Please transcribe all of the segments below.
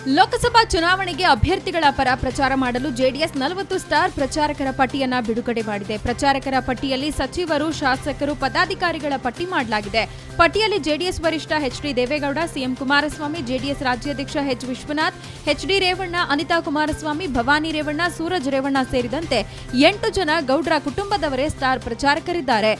ಲೋಕಸಭಾ ಚುನಾವಣೆಗೆ ಅಭ್ಯರ್ಥಿಗಳ ಪರ ಪ್ರಚಾರ ಮಾಡಲು ಜೆಡಿಎಸ್ 40 ಸ್ಟಾರ್ ಪ್ರಚಾರಕರ ಪಟ್ಟಿಯನ್ನ ಬಿಡುಗಡೆ ಮಾಡಿದೆ. ಪ್ರಚಾರಕರ ಪಟ್ಟಿಯಲ್ಲಿ ಸಚಿವರು, ಶಾಸಕರು, ಪದಾಧಿಕಾರಿಗಳ ಪಟ್ಟಿ ಮಾಡಲಾಗಿದೆ. ಪಟ್ಟಿಯಲ್ಲಿ ಜೆಡಿಎಸ್ ವರಿಷ್ಠ ಎಚ್.ಡಿ. ದೇವೇಗೌಡ, ಸಿಎಂ ಕುಮಾರಸ್ವಾಮಿ, ಜೆಡಿಎಸ್ ರಾಜ್ಯಾಧ್ಯಕ್ಷ ಎಚ್. ವಿಶ್ವನಾಥ್, ಎಚ್.ಡಿ. ರೇವಣ್ಣ, ಅನಿತಾ ಕುಮಾರಸ್ವಾಮಿ, ಭವಾನಿ ರೇವಣ್ಣ, ಸೂರಜ್ ರೇವಣ್ಣ ಸೇರಿದಂತೆ 8 ಜನ ಗೌಡ್ರ ಕುಟುಂಬದವರೇ ಸ್ಟಾರ್ ಪ್ರಚಾರಕರಿದ್ದಾರೆ.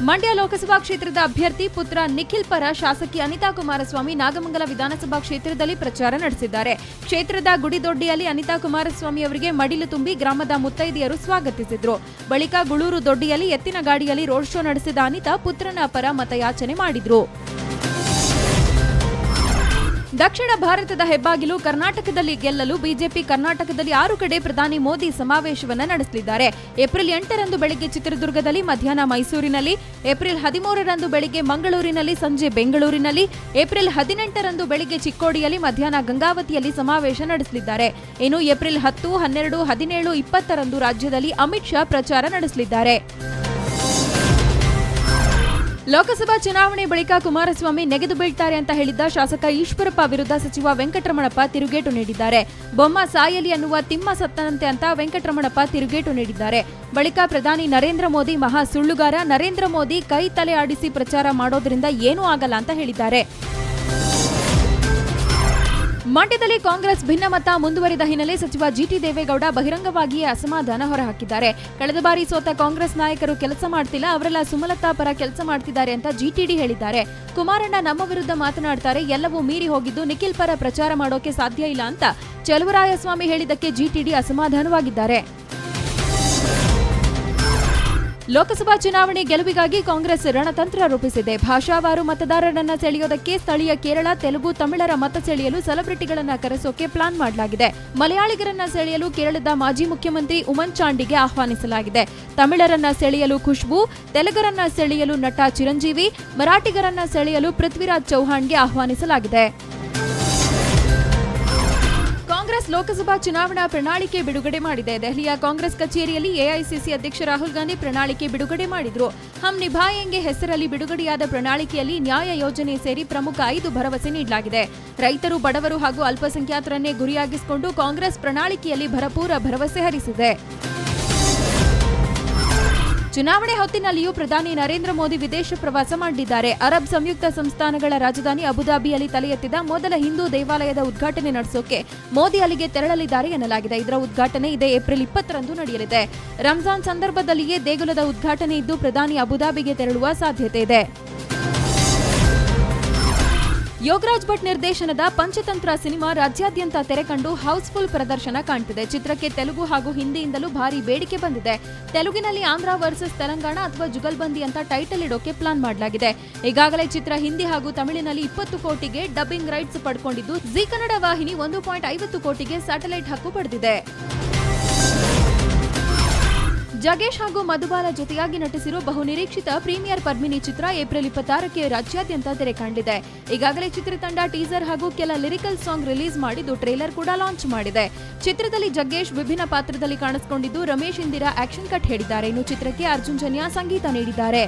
ಮಂಡ್ಯ ಲೋಕಸಭಾ ಕ್ಷೇತ್ರದ ಅಭ್ಯರ್ಥಿ ಪುತ್ರ ನಿಖಿಲ್ ಪರ ಶಾಸಕಿ ಅನಿತಾ ಕುಮಾರಸ್ವಾಮಿ ನಾಗಮಂಗಲ ವಿಧಾನಸಭಾ ಕ್ಷೇತ್ರದಲ್ಲಿ ಪ್ರಚಾರ ನಡೆಸಿದ್ದಾರೆ. ಕ್ಷೇತ್ರದ ಗುಡಿದೊಡ್ಡಿಯಲ್ಲಿ ಅನಿತಾ ಕುಮಾರಸ್ವಾಮಿ ಅವರಿಗೆ ಮಡಿಲು ತುಂಬಿ ಗ್ರಾಮದ ಮುತ್ತೈದೆಯರು ಸ್ವಾಗತಿಸಿದ್ರು. ಬಳಿಕ ಗುಳೂರು ದೊಡ್ಡಿಯಲ್ಲಿ ಎತ್ತಿನ ಗಾಡಿಯಲ್ಲಿ ರೋಡ್ ಶೋ ನಡೆಸಿದ ಅನಿತಾ ಪುತ್ರನ ಪರ ಮತಯಾಚನೆ ಮಾಡಿದ್ರು. ದಕ್ಷಿಣ ಭಾರತದ ಹೆಬ್ಬಾಗಿಲು ಕರ್ನಾಟಕದಲ್ಲಿ ಗೆಲ್ಲಲು ಬಿಜೆಪಿ ಕರ್ನಾಟಕದಲ್ಲಿ 6 ಕಡೆ ಪ್ರಧಾನಿ ಮೋದಿ ಸಮಾವೇಶವನ್ನು ನಡೆಸಲಿದ್ದಾರೆ. ಏಪ್ರಿಲ್ 8ರಂದು ಬೆಳಗ್ಗೆ ಚಿತ್ರದುರ್ಗದಲ್ಲಿ, ಮಧ್ಯಾಹ್ನ ಮೈಸೂರಿನಲ್ಲಿ, ಏಪ್ರಿಲ್ 13ರಂದು ಬೆಳಗ್ಗೆ ಮಂಗಳೂರಿನಲ್ಲಿ, ಸಂಜೆ ಬೆಂಗಳೂರಿನಲ್ಲಿ, ಏಪ್ರಿಲ್ 18ರಂದು ಬೆಳಗ್ಗೆ ಚಿಕ್ಕೋಡಿಯಲ್ಲಿ, ಮಧ್ಯಾಹ್ನ ಗಂಗಾವತಿಯಲ್ಲಿ ಸಮಾವೇಶ ನಡೆಸಲಿದ್ದಾರೆ. ಇನ್ನು ಏಪ್ರಿಲ್ 10, 12, 17, 20ರಂದು ರಾಜ್ಯದಲ್ಲಿ ಅಮಿತ್ ಶಾ ಪ್ರಚಾರ ನಡೆಸಲಿದ್ದಾರೆ. ಲೋಕಸಭಾ ಚುನಾವಣೆ ಬಳಿಕ ಕುಮಾರಸ್ವಾಮಿ ನೆಗೆದು ಬೀಳ್ತಾರೆ ಅಂತ ಹೇಳಿದ್ದ ಶಾಸಕ ಈಶ್ವರಪ್ಪ ವಿರುದ್ಧ ಸಚಿವ ವೆಂಕಟರಮಣಪ್ಪ ತಿರುಗೇಟು ನೀಡಿದ್ದಾರೆ. ಬೊಮ್ಮ ಸಾಯಲಿ ಅನ್ನುವ ತಿಮ್ಮ ಸತ್ತನಂತೆ ಅಂತ ವೆಂಕಟರಮಣಪ್ಪ ತಿರುಗೇಟು ನೀಡಿದ್ದಾರೆ. ಬಳಿಕ ಪ್ರಧಾನಿ ನರೇಂದ್ರ ಮೋದಿ ಮಹಾ ಸುಳ್ಳುಗಾರ, ನರೇಂದ್ರ ಮೋದಿ ಕೈ ತಲೆ ಆಡಿಸಿ ಪ್ರಚಾರ ಮಾಡೋದ್ರಿಂದ ಏನೂ ಆಗಲ್ಲ ಅಂತ ಹೇಳಿದ್ದಾರೆ. ಮಂಡ್ಯದಲ್ಲಿ ಕಾಂಗ್ರೆಸ್ ಭಿನ್ನಮತ ಮುಂದುವರಿದ ಹಿನ್ನೆಲೆ ಸಚಿವ ಜಿಟಿ ದೇವೇಗೌಡ ಬಹಿರಂಗವಾಗಿಯೇ ಅಸಮಾಧಾನ ಹೊರಹಾಕಿದ್ದಾರೆ. ಕಳೆದ ಬಾರಿ ಸೋತ ಕಾಂಗ್ರೆಸ್ ನಾಯಕರು ಕೆಲಸ ಮಾಡ್ತಿಲ್ಲ, ಅವರೆಲ್ಲ ಸುಮಲತಾ ಪರ ಕೆಲಸ ಮಾಡ್ತಿದ್ದಾರೆ ಅಂತ ಜಿಟಿಡಿ ಹೇಳಿದ್ದಾರೆ. ಕುಮಾರಣ್ಣ ನಮ್ಮ ವಿರುದ್ಧ ಮಾತನಾಡ್ತಾರೆ, ಎಲ್ಲವೂ ಮೀರಿ ಹೋಗಿದ್ದು ನಿಖಿಲ್ ಪರ ಪ್ರಚಾರ ಮಾಡೋಕೆ ಸಾಧ್ಯ ಇಲ್ಲ ಅಂತ ಚಲುವರಾಯಸ್ವಾಮಿ ಹೇಳಿದ್ದಕ್ಕೆ ಜಿಟಿಡಿ ಅಸಮಾಧಾನವಾಗಿದ್ದಾರೆ. ಲೋಕಸಭಾ ಚುನಾವಣೆ ಗೆಲುವಿಗಾಗಿ ಕಾಂಗ್ರೆಸ್ ರಣತಂತ್ರ ರೂಪಿಸಿದೆ. ಭಾಷಾವಾರು ಮತದಾರರನ್ನ ಸೆಳೆಯೋದಕ್ಕೆ ಸ್ಥಳೀಯ ಕೇರಳ, ತೆಲುಗು, ತಮಿಳರ ಮತ ಸೆಳೆಯಲು ಸೆಲೆಬ್ರಿಟಿಗಳನ್ನ ಕರೆಸೋಕೆ ಪ್ಲಾನ್ ಮಾಡಲಾಗಿದೆ. ಮಲಯಾಳಿಗರನ್ನ ಸೆಳೆಯಲು ಕೇರಳದ ಮಾಜಿ ಮುಖ್ಯಮಂತ್ರಿ ಉಮನ್ ಚಾಂಡಿಗೆ ಆಹ್ವಾನಿಸಲಾಗಿದೆ. ತಮಿಳರನ್ನ ಸೆಳೆಯಲು ಖುಷ್ಬೂ, ತೆಲುಗರನ್ನ ಸೆಳೆಯಲು ನಟ ಚಿರಂಜೀವಿ, ಮರಾಠಿಗರನ್ನ ಸೆಳೆಯಲು ಪೃಥ್ವಿರಾಜ್ ಚೌಹಾಣ್ಗೆ ಆಹ್ವಾನಿಸಲಾಗಿದೆ. ಕಾಂಗ್ರೆಸ್ ಲೋಕಸಭಾ ಚುನಾವಣಾ ಪ್ರಣಾಳಿಕೆ ಬಿಡುಗಡೆ ಮಾಡಿದೆ. ದೆಹಲಿಯ ಕಾಂಗ್ರೆಸ್ ಕಚೇರಿಯಲ್ಲಿ ಎಐಸಿಸಿ ಅಧ್ಯಕ್ಷ ರಾಹುಲ್ ಗಾಂಧಿ ಪ್ರಣಾಳಿಕೆ ಬಿಡುಗಡೆ ಮಾಡಿದ್ರು. ಹಮ್ ನಿಭಾಯೆಂಗೆ ಹೆಸರಲ್ಲಿ ಬಿಡುಗಡೆಯಾದ ಪ್ರಣಾಳಿಕೆಯಲ್ಲಿ ನ್ಯಾಯ ಯೋಜನೆ ಸೇರಿ ಪ್ರಮುಖ 5 ಭರವಸೆ ನೀಡಲಾಗಿದೆ. ರೈತರು, ಬಡವರು ಹಾಗೂ ಅಲ್ಪಸಂಖ್ಯಾತರನ್ನೇ ಗುರಿಯಾಗಿಸಿಕೊಂಡು ಕಾಂಗ್ರೆಸ್ ಪ್ರಣಾಳಿಕೆಯಲ್ಲಿ ಭರಪೂರ ಭರವಸೆ ಹರಿಸಿದೆ. ಚುನಾವಣೆ ಹೊತ್ತಿನಲ್ಲಿಯೂ ಪ್ರಧಾನಿ ನರೇಂದ್ರ ಮೋದಿ ವಿದೇಶ ಪ್ರವಾಸ ಮಾಡಿದ್ದಾರೆ. ಅರಬ್ ಸಂಯುಕ್ತ ಸಂಸ್ಥಾನಗಳ ರಾಜಧಾನಿ ಅಬುಧಾಬಿಯಲ್ಲಿ ತಲೆ ಎತ್ತಿದ ಮೊದಲ ಹಿಂದೂ ದೇವಾಲಯದ ಉದ್ಘಾಟನೆ ನಡೆಸೋಕೆ ಮೋದಿ ಅಲ್ಲಿಗೆ ತೆರಳಲಿದ್ದಾರೆ ಎನ್ನಲಾಗಿದೆ. ಇದರ ಉದ್ಘಾಟನೆ ಇದೇ ಏಪ್ರಿಲ್ 20ರಂದು ನಡೆಯಲಿದೆ. ರಂಜಾನ್ ಸಂದರ್ಭದಲ್ಲಿಯೇ ದೇಗುಲದ ಉದ್ಘಾಟನೆ ಇದ್ದು ಪ್ರಧಾನಿ ಅಬುಧಾಬಿಗೆ ತೆರಳುವ ಸಾಧ್ಯತೆ ಇದೆ. ಯೋಗರಾಜ್ ಭಟ್ ನಿರ್ದೇಶನದ ಪಂಚತಂತ್ರ ಸಿನಿಮಾ ರಾಜ್ಯಾದ್ಯಂತ ತೆರೆಕಂಡು ಹೌಸ್ಫುಲ್ ಪ್ರದರ್ಶನ ಕಾಣ್ತಿದೆ. ಚಿತ್ರಕ್ಕೆ ತೆಲುಗು ಹಾಗೂ ಹಿಂದಿಯಿಂದಲೂ ಭಾರಿ ಬೇಡಿಕೆ ಬಂದಿದೆ. ತೆಲುಗಿನಲ್ಲಿ ಆಂಧ್ರ ವರ್ಸಸ್ ತೆಲಂಗಾಣ ಅಥವಾ ಜುಗಲ್ಬಂದಿ ಅಂತ ಟೈಟಲ್ ಇಡೋಕೆ ಪ್ಲಾನ್ ಮಾಡಲಾಗಿದೆ. ಈಗಾಗಲೇ ಚಿತ್ರ ಹಿಂದಿ ಹಾಗೂ ತಮಿಳಿನಲ್ಲಿ 20 ಕೋಟಿಗೆ ಡಬ್ಬಿಂಗ್ ರೈಟ್ಸ್ ಪಡ್ಕೊಂಡಿದ್ದು, ಜಿ ಕನ್ನಡ ವಾಹಿನಿ 1.50 ಕೋಟಿಗೆ ಸ್ಯಾಟಲೈಟ್ ಹಕ್ಕು ಪಡೆದಿದೆ. ಜಗೇಶ್ ಹಾಗೂ ಮಧುಬಾಲ ಜೊತೆಯಾಗಿ ನಟಿಸಿರುವ ಬಹುನಿರೀಕ್ಷಿತ ಪ್ರೀಮಿಯರ್ ಪದ್ಮಿನಿ ಚಿತ್ರ ಏಪ್ರಿಲ್ 26ಕ್ಕೆ ರಾಜ್ಯಾದ್ಯಂತ ತೆರೆ ಕಂಡಿದೆ. ಈಗಾಗಲೇ ಚಿತ್ರತಂಡ ಟೀಸರ್ ಹಾಗೂ ಕೆಲ ಲಿರಿಕಲ್ ಸಾಂಗ್ ರಿಲೀಸ್ ಮಾಡಿದ್ದು, ಟ್ರೇಲರ್ ಕೂಡ ಲಾಂಚ್ ಮಾಡಿದೆ. ಚಿತ್ರದಲ್ಲಿ ಜಗ್ಗೇಶ್ ವಿಭಿನ್ನ ಪಾತ್ರದಲ್ಲಿ ಕಾಣಿಸಿಕೊಂಡಿದ್ದು, ರಮೇಶ್ ಇಂದಿರಾ ಆಕ್ಷನ್ ಕಟ್ ಹೇಳಿದ್ದಾರೆ. ಇನ್ನು ಚಿತ್ರಕ್ಕೆ ಅರ್ಜುನ್ ಜನ್ಯ ಸಂಗೀತ ನೀಡಿದ್ದಾರೆ.